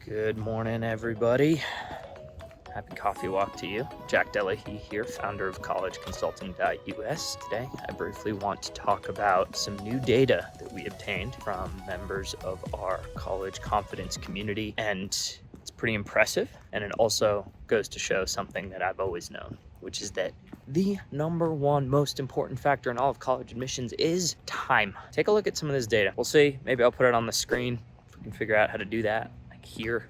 Good morning, everybody. Happy coffee walk to you. Jack Delahy here, founder of collegeconsulting.us. Today, I briefly want to talk about some new data that we obtained from members of our college confidence community, and it's pretty impressive, and it also goes to show something that I've always known, which is that the number one most important factor in all of college admissions is time. Take a look at some of this data. We'll see. Maybe I'll put it on the screen if we can figure out how to do that, like here.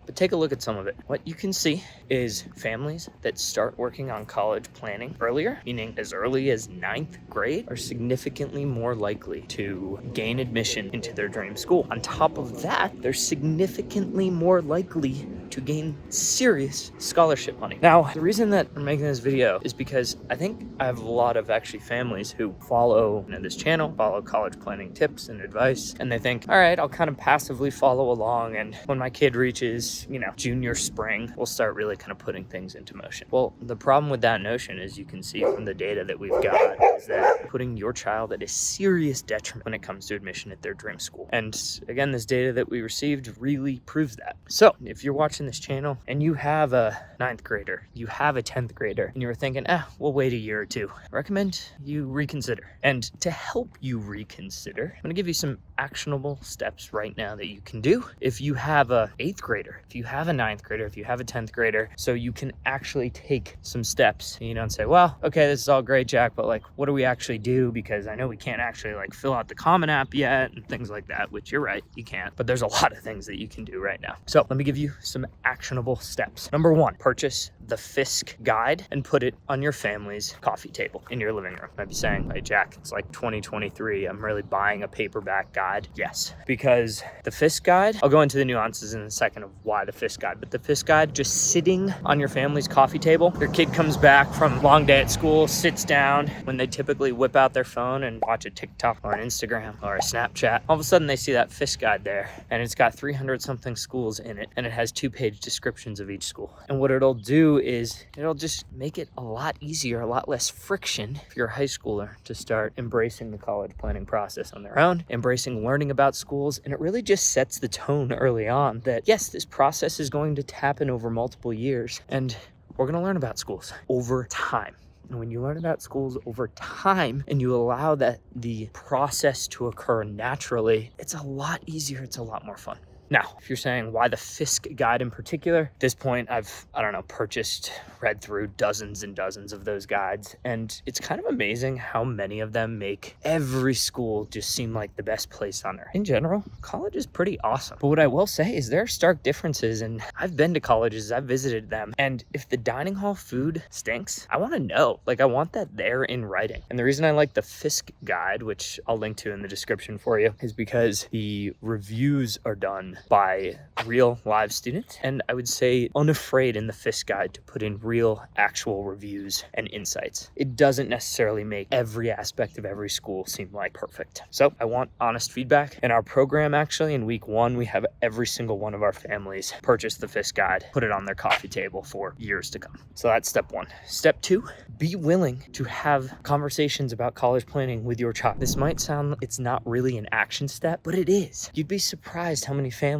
But take a look at some of it. What you can see is families that start working on college planning earlier, meaning as early as 9th grade, are significantly more likely to gain admission into their dream school. On top of that, they're significantly more likely to gain serious scholarship money. Now, the reason that I'm making this video is because I think I have a lot of actually families who follow this channel, follow college planning tips and advice, and they think, all right, I'll kind of passively follow along, and when my kid reaches junior spring, we'll start really kind of putting things into motion. Well, the problem with that notion, as you can see from the data that we've got, is that putting your child at a serious detriment when it comes to admission at their dream school. And again, this data that we received really proves that. So if you're watching this channel and you have a 9th grader, you have a 10th grader, and you were thinking, we'll wait a year or two, I recommend you reconsider. And to help you reconsider, I'm gonna give you some actionable steps right now that you can do if you have a 8th grader, if you have a 9th grader, if you have a 10th grader, so you can actually take some steps, and say, well, okay, this is all great, Jack, but what do we actually do? Because I know we can't actually fill out the Common App yet and things like that, which you're right, you can't, but there's a lot of things that you can do right now. So let me give you some actionable steps. Number one, purchase the Fisk guide and put it on your family's coffee table in your living room. You might be saying, hey, Jack, it's 2023, I'm really buying a paperback guide. Yes, because the Fisk guide, I'll go into the nuances in a second of why the Fisk guide, but the Fisk guide, just sitting on your family's coffee table, your kid comes back from a long day at school, sits down, when they typically whip out their phone and watch a TikTok or an Instagram or a Snapchat, all of a sudden they see that Fisk guide there, and it's got 300 something schools in it, and it has 2-page descriptions of each school. And what it'll do is it'll just make it a lot easier, a lot less friction if you're a high schooler to start embracing the college planning process on their own, embracing learning about schools, and it really just sets the tone early on that, yes, this process is going to happen over multiple years, and we're going to learn about schools over time. And when you learn about schools over time and you allow the process to occur naturally, it's a lot easier, it's a lot more fun. Now, if you're saying why the Fisk guide in particular, at this point I've purchased, read through dozens and dozens of those guides, and it's kind of amazing how many of them make every school just seem like the best place on earth. In general, college is pretty awesome. But what I will say is there are stark differences, and I've been to colleges, I've visited them, and if the dining hall food stinks, I want to know. I want that there in writing. And the reason I like the Fisk guide, which I'll link to in the description for you, is because the reviews are done by real live students, and I would say unafraid in the Fisk guide to put in real actual reviews and insights. It doesn't necessarily make every aspect of every school seem like perfect. So I want honest feedback. In our program, actually, in week 1, we have every single one of our families purchase the Fisk guide, put it on their coffee table for years to come. So that's step 1. Step 2, be willing to have conversations about college planning with your child. This might sound, it's not really an action step, but it is. You'd be surprised how many families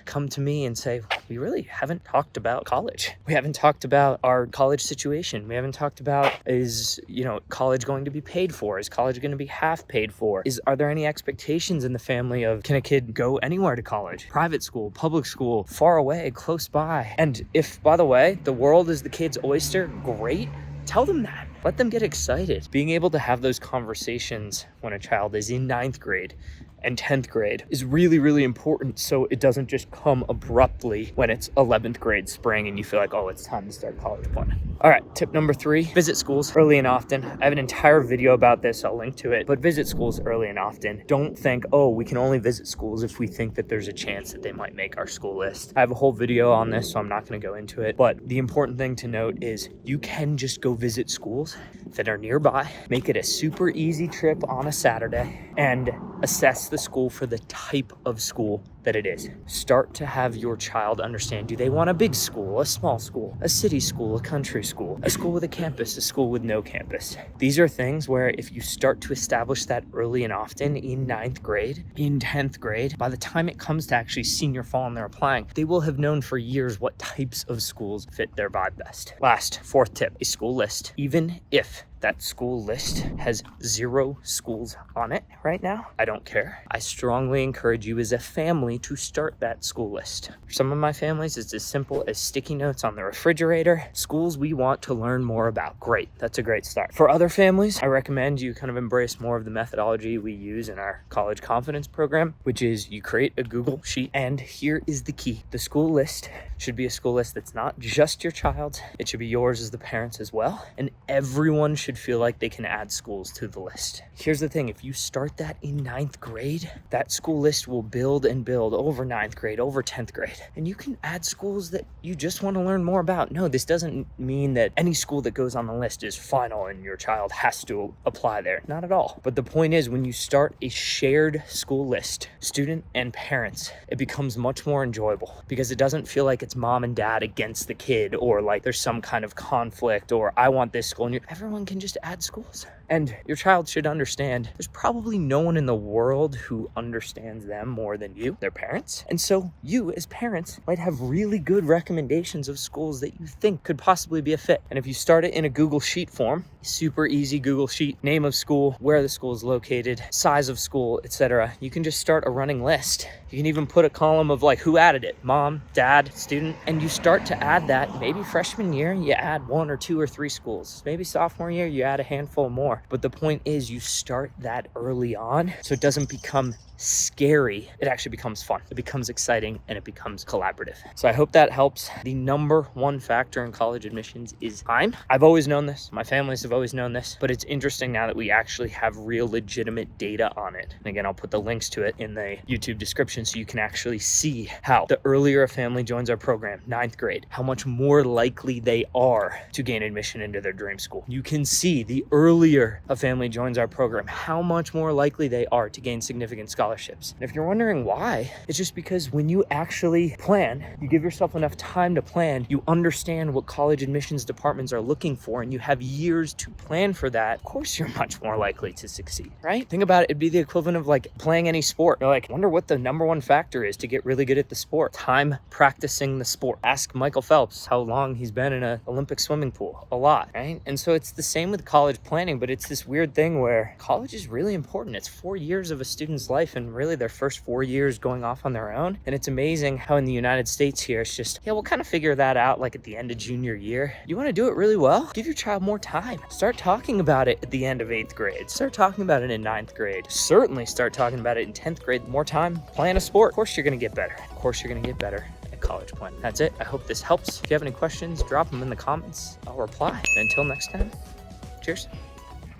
come to me and say, we really haven't talked about college. We haven't talked about our college situation. We haven't talked about, is college going to be paid for? Is college going to be half paid for? Are there any expectations in the family of, can a kid go anywhere to college? Private school, public school, far away, close by? And if, by the way, the world is the kid's oyster, great. Tell them that. Let them get excited. Being able to have those conversations when a child is in 9th grade and 10th grade is really, really important, so it doesn't just come abruptly when it's 11th grade spring and you feel like, oh, it's time to start college planning. All right, tip number 3, visit schools early and often. I have an entire video about this, I'll link to it, but visit schools early and often. Don't think, oh, we can only visit schools if we think that there's a chance that they might make our school list. I have a whole video on this, so I'm not gonna go into it, but the important thing to note is you can just go visit schools that are nearby, make it a super easy trip on a Saturday, and assess the school for the type of school that it is. Start to have your child understand, do they want a big school, a small school, a city school, a country school, a school with a campus, a school with no campus? These are things where if you start to establish that early and often in 9th grade, in 10th grade, by the time it comes to actually senior fall and they're applying, they will have known for years what types of schools fit their vibe best. Last, 4th tip, a school list. Even if that school list has 0 schools on it right now, I don't care. I strongly encourage you as a family to start that school list. For some of my families, it's as simple as sticky notes on the refrigerator, schools we want to learn more about. Great, that's a great start. For other families, I recommend you kind of embrace more of the methodology we use in our college confidence program, which is you create a Google sheet, and here is the key. The school list should be a school list that's not just your child's, it should be yours as the parents as well, and everyone should feel like they can add schools to the list. Here's the thing, if you start that in 9th grade, that school list will build and build over 9th grade, over 10th grade, and you can add schools that you just want to learn more about. No, this doesn't mean that any school that goes on the list is final and your child has to apply there. Not at all. But the point is, when you start a shared school list, student and parents, it becomes much more enjoyable because it doesn't feel like it's mom and dad against the kid, or like there's some kind of conflict, or I want this school, and everyone can just add schools. And your child should understand there's probably no one in the world who understands them more than you, their parents. And so you as parents might have really good recommendations of schools that you think could possibly be a fit. And if you start it in a Google Sheet form, super easy Google Sheet, name of school, where the school is located, size of school, etc., you can just start a running list. You can even put a column of like who added it, mom, dad, student, and you start to add that. Maybe freshman year, you add 1 or 2 or 3 schools. Maybe sophomore year, you add a handful more. But the point is you start that early on so it doesn't become scary. It actually becomes fun. It becomes exciting and it becomes collaborative. So I hope that helps. The number one factor in college admissions is time. I've always known this. My families have always known this, but it's interesting now that we actually have real legitimate data on it. And again, I'll put the links to it in the YouTube description so you can actually see how the earlier a family joins our program, 9th grade, how much more likely they are to gain admission into their dream school. You can see the earlier a family joins our program, how much more likely they are to gain significant scholarships. And if you're wondering why, it's just because when you actually plan, you give yourself enough time to plan, you understand what college admissions departments are looking for, and you have years to plan for that, of course you're much more likely to succeed, right? Think about it, it'd be the equivalent of like playing any sport. You're like, wonder what the number one factor is to get really good at the sport. Time practicing the sport. Ask Michael Phelps how long he's been in an Olympic swimming pool. A lot, right? And so it's the same with college planning, but it's this weird thing where college is really important. It's 4 years of a student's life, and really their first 4 years going off on their own. And it's amazing how in the United States here, it's just, yeah, we'll kind of figure that out like at the end of junior year. You want to do it really well? Give your child more time. Start talking about it at the end of 8th grade. Start talking about it in 9th grade. Certainly start talking about it in 10th grade. More time, plan a sport. Of course you're going to get better. Of course you're going to get better at college planning. That's it. I hope this helps. If you have any questions, drop them in the comments. I'll reply. And until next time, cheers.